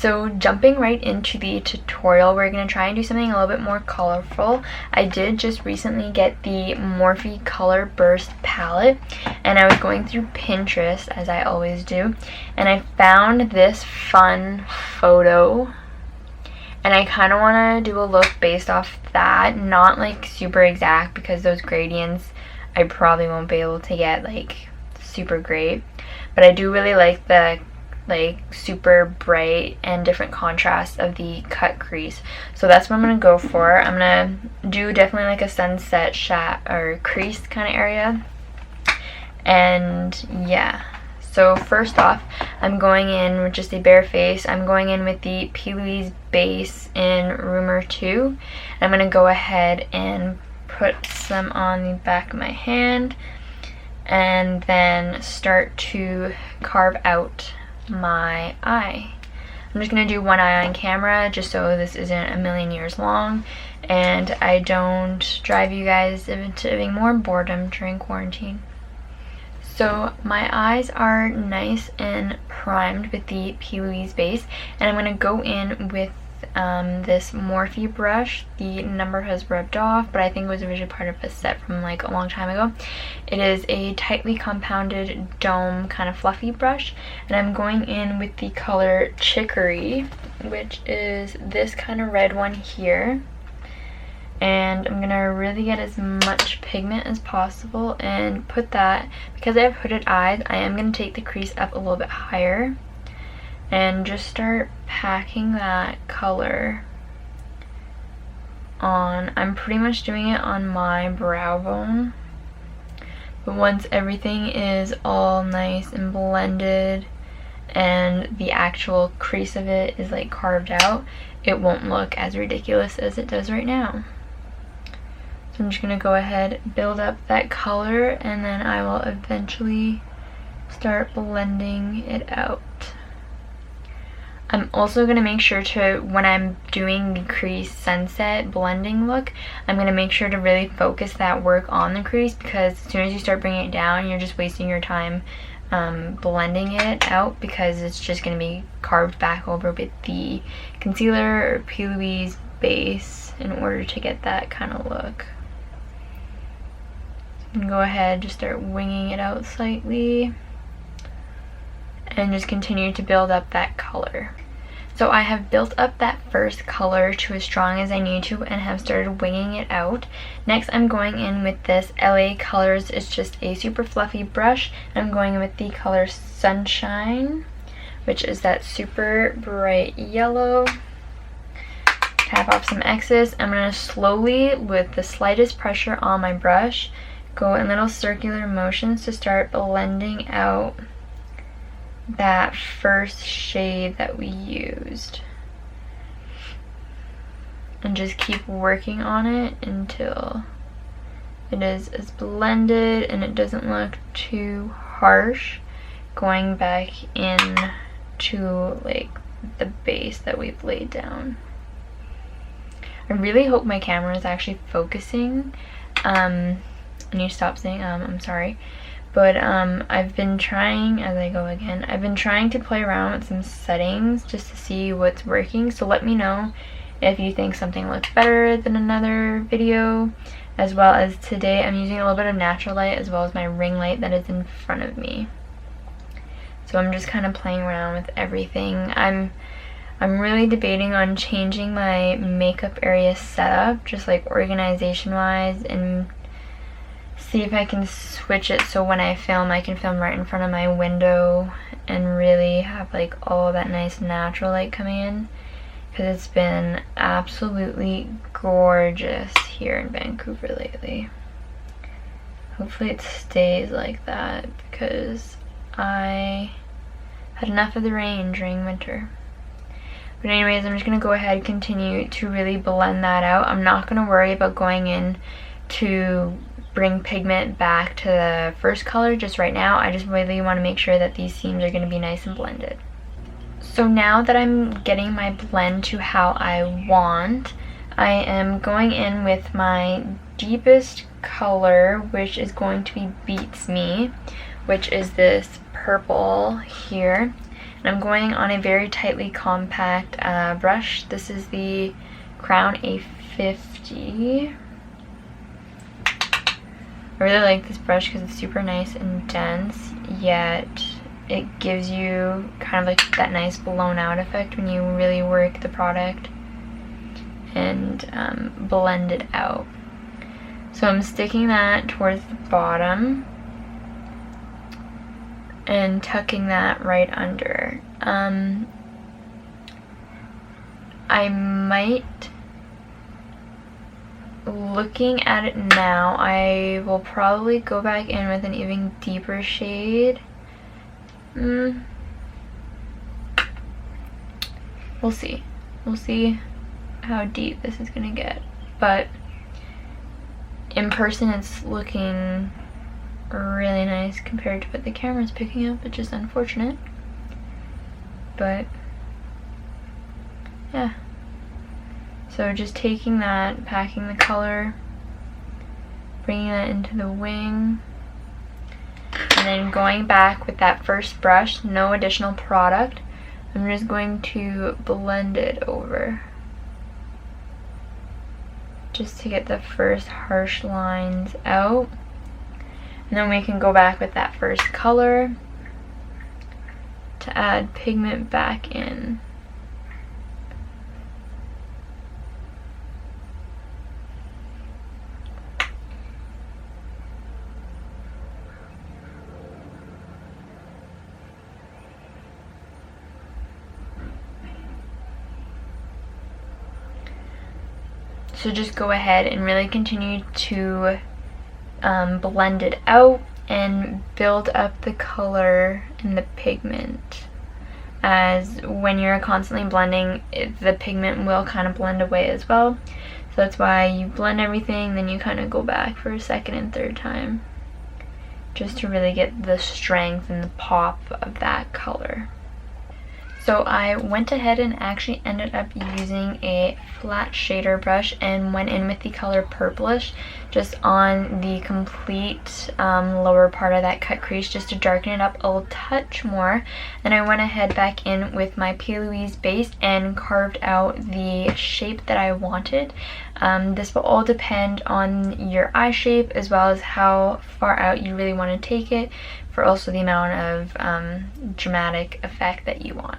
So jumping right into the tutorial, we're going to try and do something a little bit more colorful. I did just recently get the Morphe Color Burst palette, and I was going through Pinterest, as I always do, and I found this fun photo, and I kind of want to do a look based off that, not like super exact because those gradients I probably won't be able to get like super great, but I do really like the super bright and different contrast of the cut crease. So that's what I'm going to go for. I'm going to do definitely like a sunset or crease kind of area. And yeah, so first off, I'm going in with just a bare face. I'm going in with the PLouise base in Rumor 2. I'm going to go ahead and put some on the back of my hand and then start to carve out my eye. I'm just going to do one eye on camera just so this isn't a million years long and I don't drive you guys into having more boredom during quarantine. So my eyes are nice and primed with the PLouise base, and I'm going to go in with this Morphe brush. The number has rubbed off, but I think it was originally part of a set from like a long time ago. It is a tightly compounded dome kind of fluffy brush, and I'm going in with the color Chicory, which is this kind of red one here. And I'm gonna really get as much pigment as possible and put that, because I have hooded eyes, I am gonna take the crease up a little bit higher and just start packing that color on. I'm pretty much doing it on my brow bone, but once everything is all nice and blended and the actual crease of it is like carved out, it won't look as ridiculous as it does right now. So I'm just going to go ahead, build up that color, and then I will eventually start blending it out. I'm also going to make sure to, when I'm doing the crease sunset blending look, I'm going to make sure to really focus that work on the crease, because as soon as you start bringing it down, you're just wasting your time blending it out, because it's just going to be carved back over with the concealer or PLouise base in order to get that kind of look. And go ahead, just start winging it out slightly and just continue to build up that color. So I have built up that first color to as strong as I need to and have started winging it out. Next I'm going in with this LA Colors. It's just a super fluffy brush. I'm going in with the color Sunshine, which is that super bright yellow. Tap off some excess. I'm going to slowly, with the slightest pressure on my brush, go in little circular motions to start blending out that first shade that we used. And just keep working on it until it is as blended and it doesn't look too harsh, going back in to like the base that we've laid down. I really hope my camera is actually focusing. I need to stop saying I'm sorry, but I've been trying, as I go again, I've been trying to play around with some settings just to see what's working. So let me know if you think something looks better than another video, as well as today I'm using a little bit of natural light as well as my ring light that is in front of me. So I'm just kind of playing around with everything. I'm really debating on changing my makeup area setup, just like organization wise, and see if I can switch it so when I film, I can film right in front of my window and really have like all that nice natural light coming in, because it's been absolutely gorgeous here in Vancouver lately. Hopefully it stays like that, because I had enough of the rain during winter. But anyways, I'm just going to go ahead and continue to really blend that out. I'm not going to worry about going in to bring pigment back to the first color just right now. I just really want to make sure that these seams are going to be nice and blended. So now that I'm getting my blend to how I want, I am going in with my deepest color, which is going to be Beats Me, which is this purple here. And I'm going on a very tightly compact brush. This is the Crown A50. I really like this brush because it's super nice and dense, yet it gives you kind of like that nice blown out effect when you really work the product and blend it out. So I'm sticking that towards the bottom and tucking that right under. I might, looking at it now, I will probably go back in with an even deeper shade. We'll see. We'll see how deep this is gonna get. But in person it's looking really nice compared to what the camera's picking up, which is unfortunate. But yeah. So just taking that, packing the color, bringing that into the wing, and then going back with that first brush, no additional product. I'm just going to blend it over, just to get the first harsh lines out. And then we can go back with that first color to add pigment back in. So just go ahead and really continue to blend it out and build up the color and the pigment. As when you're constantly blending, the pigment will kind of blend away as well. So that's why you blend everything, then you kind of go back for a second and third time, just to really get the strength and the pop of that color. So I went ahead and actually ended up using a flat shader brush and went in with the color Purplish just on the complete lower part of that cut crease, just to darken it up a little touch more. Then I went ahead back in with my PLouise base and carved out the shape that I wanted. This will all depend on your eye shape as well as how far out you really want to take it, for also the amount of dramatic effect that you want.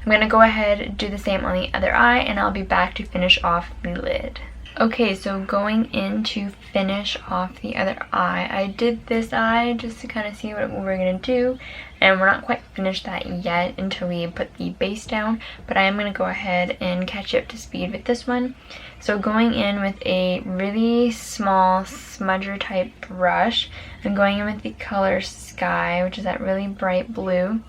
I'm going to go ahead and do the same on the other eye, and I'll be back to finish off the lid. Okay, so going in to finish off the other eye, I did this eye just to kind of see what we're going to do, and we're not quite finished that yet until we put the base down, but I am going to go ahead and catch up to speed with this one. So going in with a really small smudger type brush, I'm going in with the color Sky, which is that really bright blue.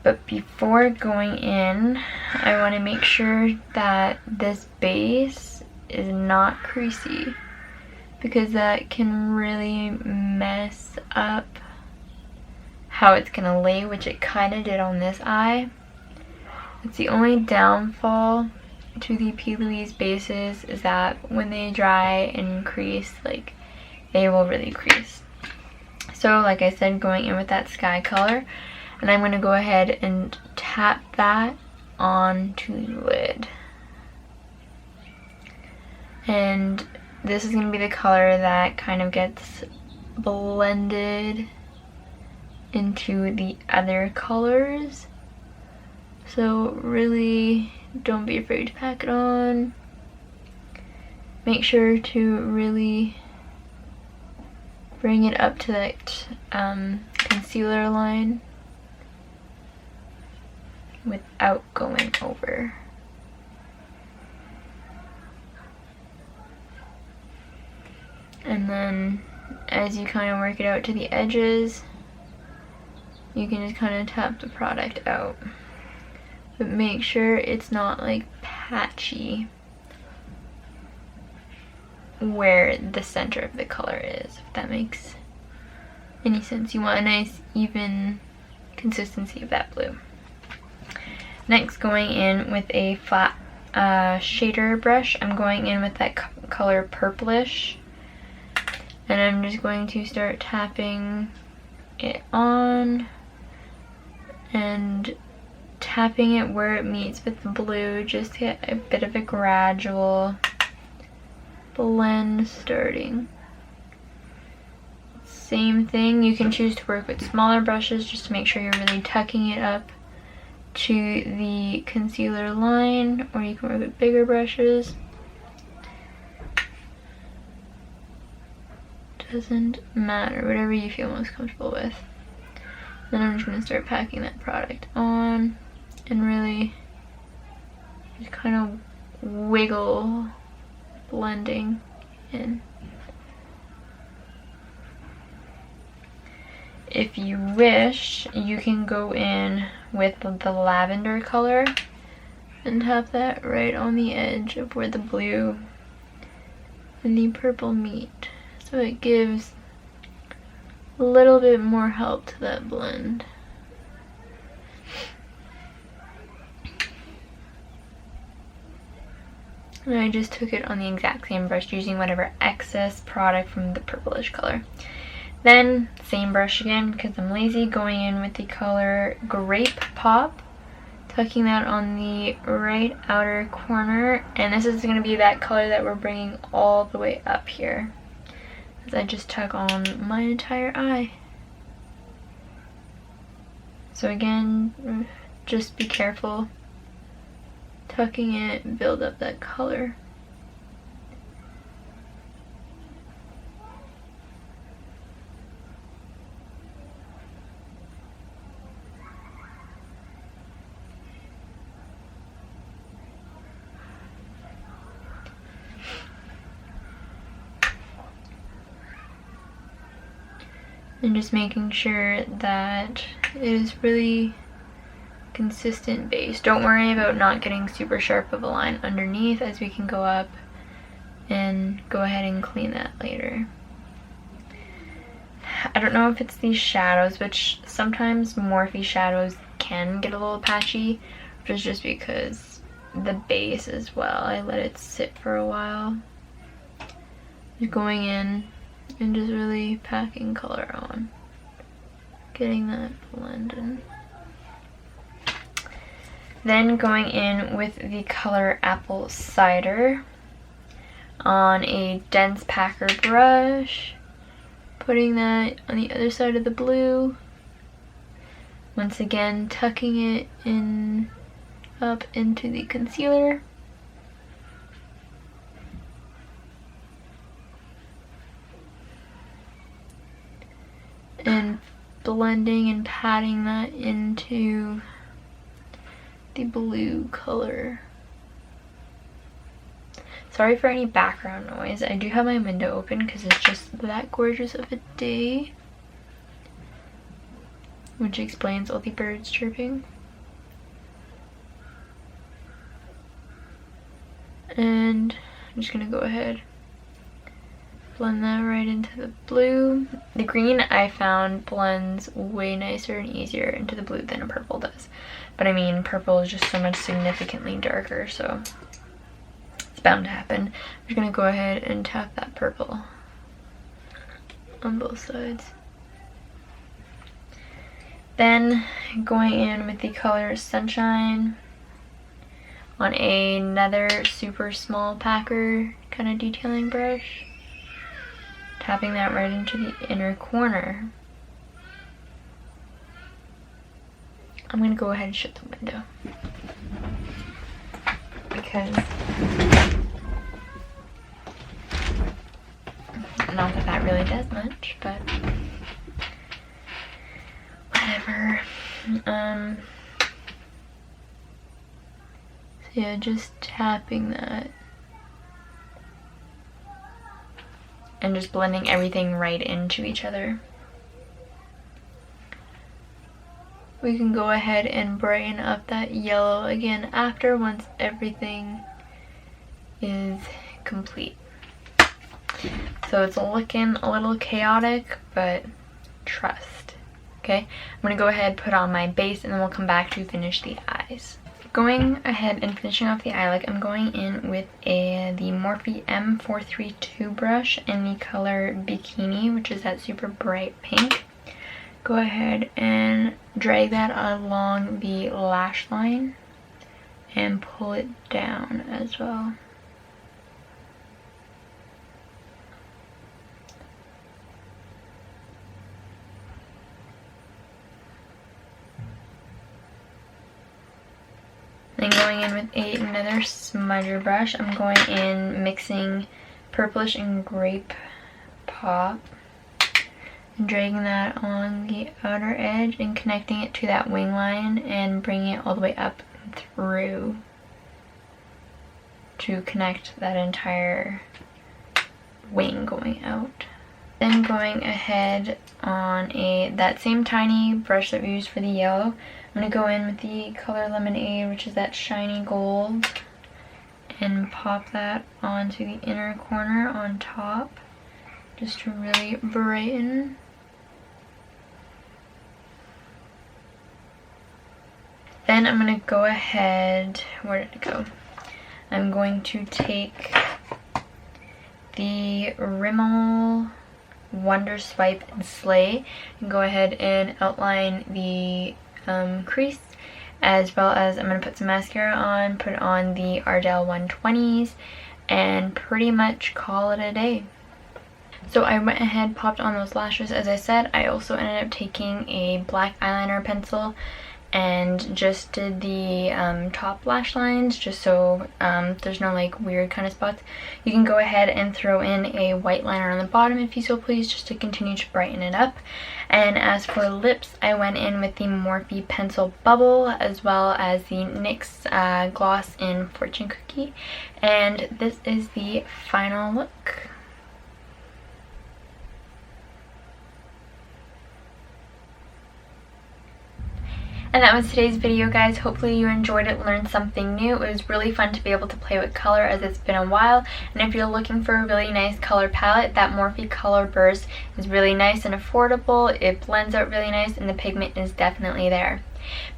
But before going in, I want to make sure that this base is not creasy, because that can really mess up how it's going to lay, which it kind of did on this eye. It's the only downfall to the PLouise bases is that when they dry and crease, like, they will really crease. So like I said, going in with that Sky color, and I'm going to go ahead and tap that onto the lid. And this is going to be the color that kind of gets blended into the other colors. So really don't be afraid to pack it on. Make sure to really bring it up to that concealer line without going over. And then as you kind of work it out to the edges, you can just kind of tap the product out. But make sure it's not like patchy where the center of the color is, if that makes any sense. You want a nice even consistency of that blue. Next, going in with a flat shader brush, I'm going in with that color Purplish, and I'm just going to start tapping it on and tapping it where it meets with the blue, just to get a bit of a gradual blend starting. Same thing, you can choose to work with smaller brushes just to make sure you're really tucking it up to the concealer line, or you can work with bigger brushes. Doesn't matter, whatever you feel most comfortable with. Then I'm just going to start packing that product on and really just kind of wiggle, blending in. If you wish, you can go in with the lavender color and tap that right on the edge of where the blue and the purple meet. So it gives a little bit more help to that blend. And I just took it on the exact same brush using whatever excess product from the purplish color. Then, same brush again because I'm lazy, going in with the color Grape Pop, tucking that on the right outer corner, and this is going to be that color that we're bringing all the way up here, as I just tuck on my entire eye. So again, just be careful tucking it, build up that color. And just making sure that it is really consistent base. Don't worry about not getting super sharp of a line underneath, as we can go up and go ahead and clean that later. I don't know if it's these shadows, which sometimes Morphe shadows can get a little patchy, which is just because the base as well. I let it sit for a while. Just going in and just really packing color on, getting that blend in. Then going in with the color Apple Cider on a dense packer brush, putting that on the other side of the blue. Once again, tucking it in up into the concealer. And blending and patting that into the blue color. Sorry for any background noise. I do have my window open because it's just that gorgeous of a day, which explains all the birds chirping. And I'm just gonna go ahead, blend that right into the blue. The green I found blends way nicer and easier into the blue than a purple does. But I mean, purple is just so much significantly darker, so it's bound to happen. I'm just gonna go ahead and tap that purple on both sides. Then going in with the color Sunshine on another super small packer kind of detailing brush, tapping that right into the inner corner. I'm gonna go ahead and shut the window because not that that really does much, but whatever. So yeah, just tapping that and just blending everything right into each other. We can go ahead and brighten up that yellow again after, once everything is complete. So it's looking a little chaotic, but trust. Okay, I'm gonna go ahead, put on my base, and then we'll come back to finish the eyes. Going ahead and finishing off the eye look, I'm going in with the Morphe M432 brush in the color Bikini, which is that super bright pink. go ahead and drag that along the lash line and pull it down as well. Then going in with another smudger brush, I'm going in mixing purplish and grape pop, and dragging that on the outer edge and connecting it to that wing line and bringing it all the way up through to connect that entire wing going out. Then going ahead on that same tiny brush that we used for the yellow, I'm going to go in with the color Lemonade, which is that shiny gold, and pop that onto the inner corner on top just to really brighten. Then I'm going to go ahead, where did it go? I'm going to take the Rimmel Wonder Swipe and Slay and go ahead and outline the crease, as well as I'm going to put some mascara on, put on the Ardell 120s, and pretty much call it a day. So I went ahead, popped on those lashes as I said. I also ended up taking a black eyeliner pencil and just did the top lash lines, just so there's no like weird kind of spots. You can go ahead and throw in a white liner on the bottom if you so please, just to continue to brighten it up. And as for lips, I went in with the Morphe Pencil Bubble, as well as the NYX gloss in Fortune Cookie, and this is the final look. And that was today's video, guys. Hopefully you enjoyed it, learned something new. It was really fun to be able to play with color, as it's been a while. And if you're looking for a really nice color palette, that Morphe Color Burst is really nice and affordable. It blends out really nice, and the pigment is definitely there.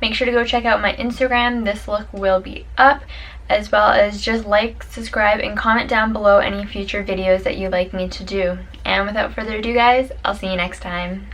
Make sure to go check out my Instagram. This look will be up, as well as just like, subscribe, and comment down below any future videos that you'd like me to do. And without further ado, guys, I'll see you next time.